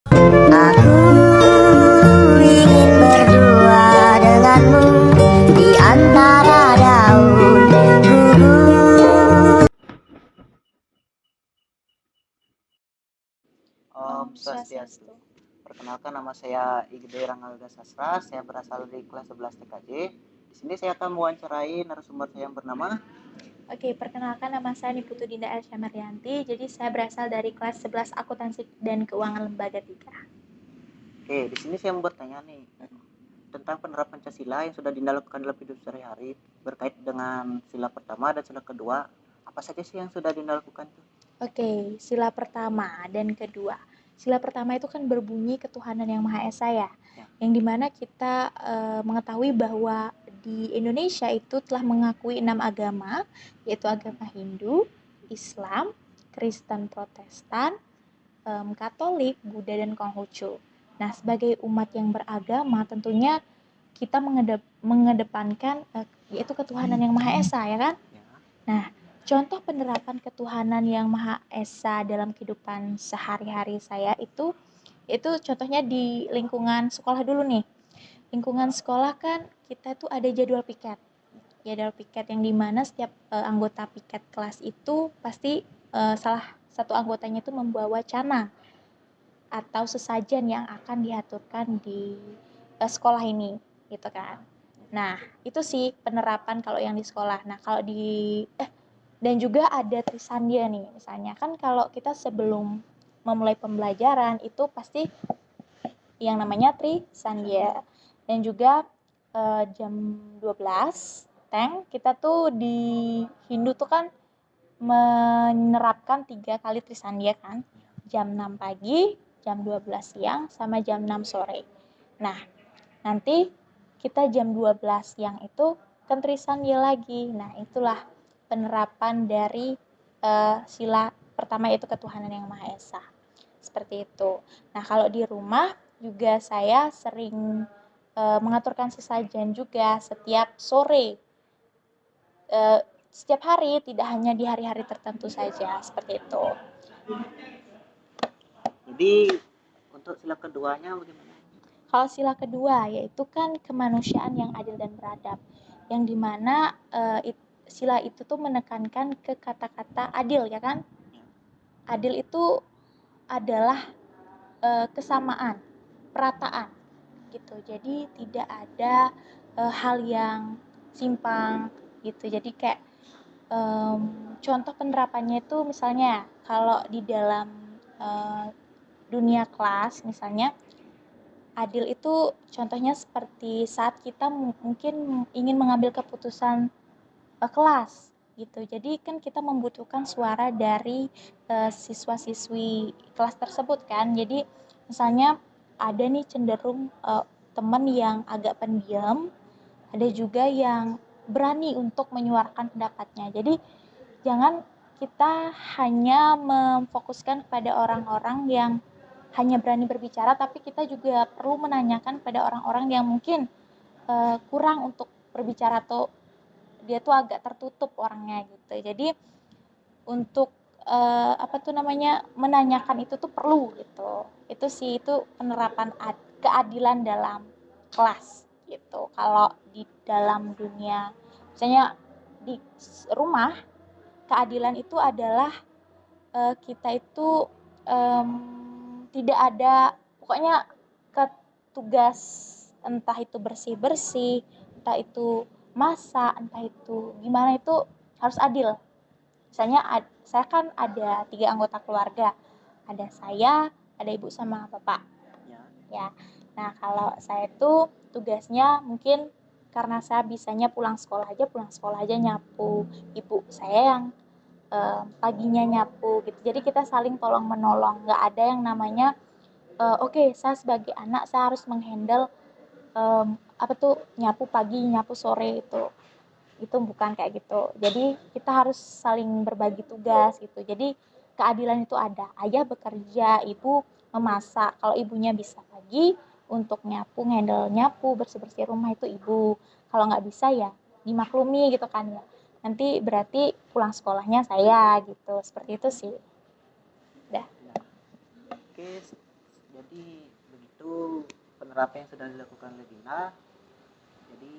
Aku ingin berdua denganmu di antara daun gugur. Om Swastiastu. Perkenalkan, nama saya Igede Rangalga Sastra. Saya berasal dari kelas 11 TKJ. Di sini saya akan mewawancarai narasumber saya yang bernama. Oke, perkenalkan, nama saya Niputu Dinda Elsya Maryanti. Jadi saya berasal dari kelas 11 Akuntansi dan Keuangan Lembaga 3. Oke, di sini saya mau bertanya nih tentang penerapan Pancasila yang sudah dilakukan dalam hidup sehari-hari berkait dengan sila pertama dan sila kedua. Apa saja sih yang sudah dilakukan tuh? Oke, sila pertama dan kedua. Sila pertama itu kan berbunyi ketuhanan yang Maha Esa ya. Yang dimana kita mengetahui bahwa di Indonesia itu telah mengakui 6 agama, yaitu agama Hindu, Islam, Kristen Protestan, Katolik, Buddha, dan Konghucu. Nah, sebagai umat yang beragama, tentunya kita mengedepankan yaitu ketuhanan yang Maha Esa, ya kan? Nah, contoh penerapan ketuhanan yang Maha Esa dalam kehidupan sehari-hari saya itu contohnya di lingkungan sekolah dulu nih. Lingkungan sekolah kan kita tuh ada jadwal piket. Jadwal piket yang dimana setiap anggota piket kelas itu pasti salah satu anggotanya itu membawa canang atau sesajen yang akan diaturkan di sekolah ini gitu kan. Nah, itu sih penerapan kalau yang di sekolah. Nah, kalau di dan juga ada Trisandia nih, misalnya kan kalau kita sebelum memulai pembelajaran itu pasti yang namanya Trisandia. Dan juga jam 12 kita tuh di Hindu tuh kan menerapkan 3 kali Trisandia kan. Jam 6 pagi, jam 12 siang, sama jam 6 sore. Nah, nanti kita jam 12 siang itu kan Trisandia lagi. Nah, itulah penerapan dari sila pertama, yaitu ketuhanan yang Maha Esa. Seperti itu. Nah, kalau di rumah juga saya sering mengaturkan sesajen juga setiap sore. Setiap hari, tidak hanya di hari-hari tertentu saja, seperti itu. Jadi untuk sila keduanya bagaimana? Kalau sila kedua yaitu kan kemanusiaan yang adil dan beradab, yang dimana sila itu tuh menekankan ke kata-kata adil, ya kan? Adil itu adalah kesamaan, perataan gitu. Jadi tidak ada hal yang simpang gitu. Jadi kayak contoh penerapannya itu misalnya kalau di dalam dunia kelas misalnya, adil itu contohnya seperti saat kita mungkin ingin mengambil keputusan kelas gitu. Jadi kan kita membutuhkan suara dari siswa-siswi kelas tersebut kan. Jadi misalnya ada nih cenderung teman yang agak pendiam, ada juga yang berani untuk menyuarakan pendapatnya. Jadi jangan kita hanya memfokuskan kepada orang-orang yang hanya berani berbicara, tapi kita juga perlu menanyakan pada orang-orang yang mungkin kurang untuk berbicara atau dia tuh agak tertutup orangnya gitu. Jadi untuk menanyakan itu tuh perlu gitu. Itu sih, itu penerapan keadilan dalam kelas gitu. Kalau di dalam dunia misalnya di rumah, keadilan itu adalah kita itu tidak ada, pokoknya tugas entah itu bersih-bersih, entah itu masak, entah itu gimana, itu harus adil. Misalnya saya kan ada 3 anggota keluarga, ada saya, ada ibu sama bapak ya. Nah, kalau saya tuh tugasnya mungkin karena saya bisanya pulang sekolah aja nyapu, ibu saya yang paginya nyapu gitu. Jadi kita saling tolong menolong, nggak ada yang namanya oke, saya sebagai anak saya harus menghandle nyapu pagi nyapu sore, itu bukan kayak gitu. Jadi kita harus saling berbagi tugas gitu. Jadi keadilan itu ada, ayah bekerja, ibu memasak. Kalau ibunya bisa pagi untuk nyapu, handle nyapu, bersih-bersih rumah, itu ibu. Kalau nggak bisa ya dimaklumi gitu kan ya. Nanti berarti pulang sekolahnya saya gitu. Seperti itu sih. Udah. Oke, Jadi begitu penerapan yang sudah dilakukan oleh Dina. Jadi